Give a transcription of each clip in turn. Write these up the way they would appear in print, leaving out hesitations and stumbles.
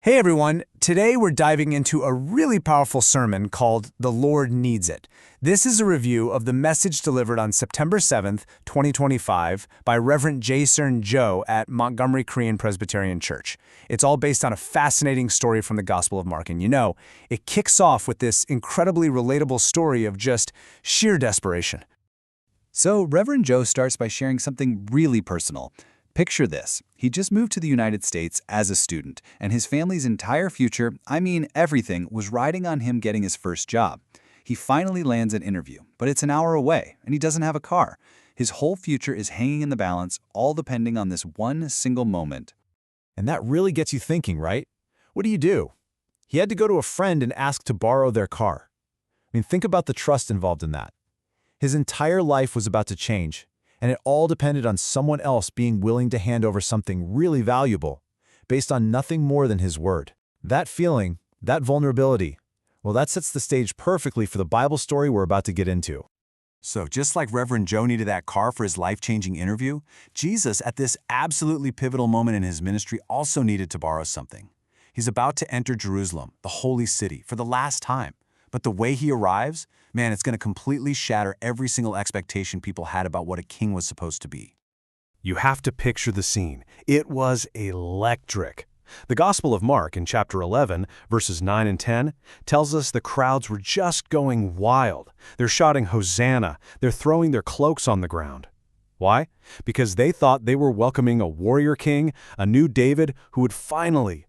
Hey everyone, today we're diving into a really powerful sermon called The Lord Needs It. This is a review of the message delivered on September 7th, 2025 by Reverend Jason Joe at Montgomery Korean Presbyterian Church. It's all based on a fascinating story from the Gospel of Mark, and it kicks off with this incredibly relatable story of just sheer desperation. So Reverend Joe starts by sharing something really personal. Picture this. He just moved to the United States as a student, and his family's entire future, everything, was riding on him getting his first job. He finally lands an interview, but it's an hour away, and he doesn't have a car. His whole future is hanging in the balance, all depending on this one single moment. And that really gets you thinking, right? What do? He had to go to a friend and ask to borrow their car. Think about the trust involved in that. His entire life was about to change, and it all depended on someone else being willing to hand over something really valuable, based on nothing more than his word. That feeling, that vulnerability, well, that sets the stage perfectly for the Bible story we're about to get into. So just like Reverend Joe needed that car for his life-changing interview, Jesus, at this absolutely pivotal moment in his ministry, also needed to borrow something. He's about to enter Jerusalem, the holy city, for the last time. But the way he arrives, it's going to completely shatter every single expectation people had about what a king was supposed to be. You have to picture the scene. It was electric. The Gospel of Mark in chapter 11, verses 9 and 10, tells us the crowds were just going wild. They're shouting Hosanna. They're throwing their cloaks on the ground. Why? Because they thought they were welcoming a warrior king, a new David who would finally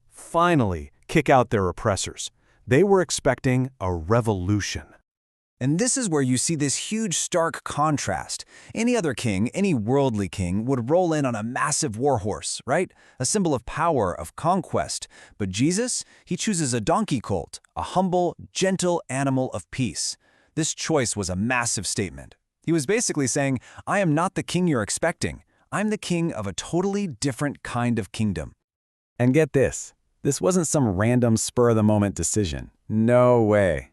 kick out their oppressors. They were expecting a revolution. And this is where you see this huge stark contrast. Any other king, any worldly king, would roll in on a massive war horse, right? A symbol of power, of conquest. But Jesus, he chooses a donkey colt, a humble, gentle animal of peace. This choice was a massive statement. He was basically saying, I am not the king you're expecting. I'm the king of a totally different kind of kingdom. And get this. This wasn't some random spur-of-the-moment decision. No way.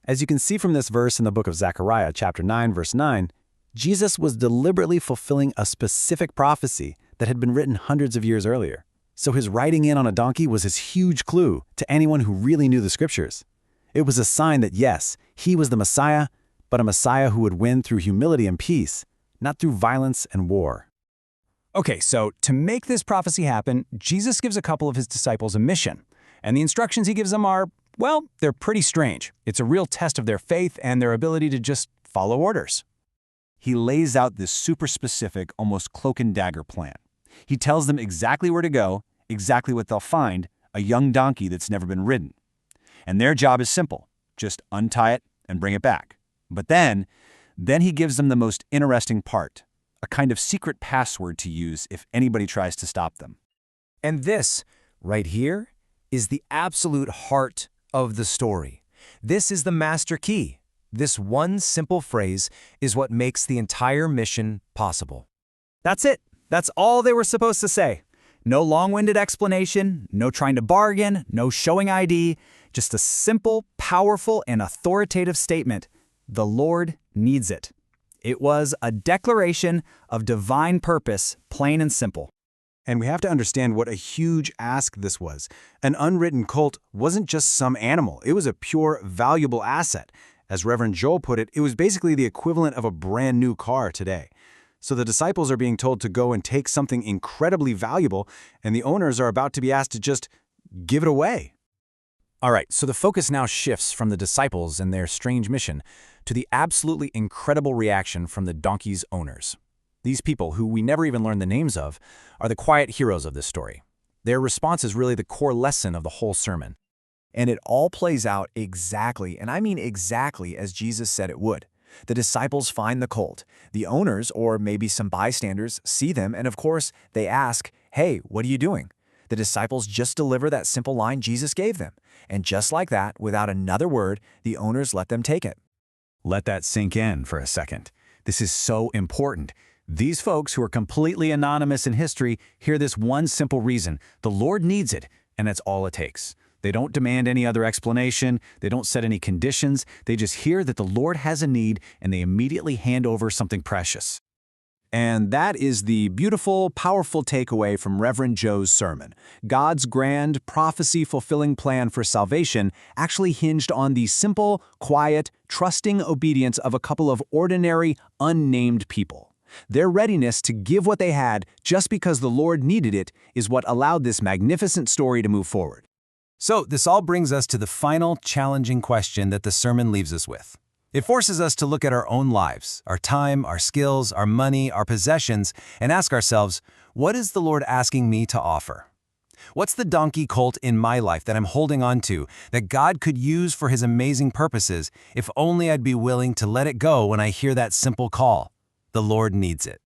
As you can see from this verse in the book of Zechariah, chapter 9, verse 9, Jesus was deliberately fulfilling a specific prophecy that had been written hundreds of years earlier. So his riding in on a donkey was his huge clue to anyone who really knew the scriptures. It was a sign that yes, he was the Messiah, but a Messiah who would win through humility and peace, not through violence and war. Okay, so to make this prophecy happen, Jesus gives a couple of his disciples a mission. And the instructions he gives them are, well, they're pretty strange. It's a real test of their faith and their ability to just follow orders. He lays out this super specific, almost cloak and dagger plan. He tells them exactly where to go, exactly what they'll find, a young donkey that's never been ridden. And their job is simple. Just untie it and bring it back. But then he gives them the most interesting part. A kind of secret password to use if anybody tries to stop them. And this, right here, is the absolute heart of the story. This is the master key. This one simple phrase is what makes the entire mission possible. That's it. That's all they were supposed to say. No long-winded explanation, no trying to bargain, no showing ID, just a simple, powerful, and authoritative statement. The Lord needs it. It was a declaration of divine purpose, plain and simple. And we have to understand what a huge ask this was. An unwritten colt wasn't just some animal. It was a pure, valuable asset. As Reverend Joel put it, it was basically the equivalent of a brand new car today. So the disciples are being told to go and take something incredibly valuable, and the owners are about to be asked to just give it away. All right, so the focus now shifts from the disciples and their strange mission to the absolutely incredible reaction from the donkey's owners. These people, who we never even learn the names of, are the quiet heroes of this story. Their response is really the core lesson of the whole sermon. And it all plays out exactly, and I mean exactly, as Jesus said it would. The disciples find the colt. The owners, or maybe some bystanders, see them, and of course, they ask, hey, what are you doing? The disciples just deliver that simple line Jesus gave them. And just like that, without another word, the owners let them take it. Let that sink in for a second. This is so important. These folks, who are completely anonymous in history, hear this one simple reason: the Lord needs it, and that's all it takes. They don't demand any other explanation. They don't set any conditions. They just hear that the Lord has a need, and they immediately hand over something precious. And that is the beautiful, powerful takeaway from Reverend Joe's sermon. God's grand, prophecy-fulfilling plan for salvation actually hinged on the simple, quiet, trusting obedience of a couple of ordinary, unnamed people. Their readiness to give what they had just because the Lord needed it is what allowed this magnificent story to move forward. So this all brings us to the final challenging question that the sermon leaves us with. It forces us to look at our own lives, our time, our skills, our money, our possessions, and ask ourselves, what is the Lord asking me to offer? What's the donkey colt in my life that I'm holding on to that God could use for His amazing purposes if only I'd be willing to let it go when I hear that simple call? The Lord needs it.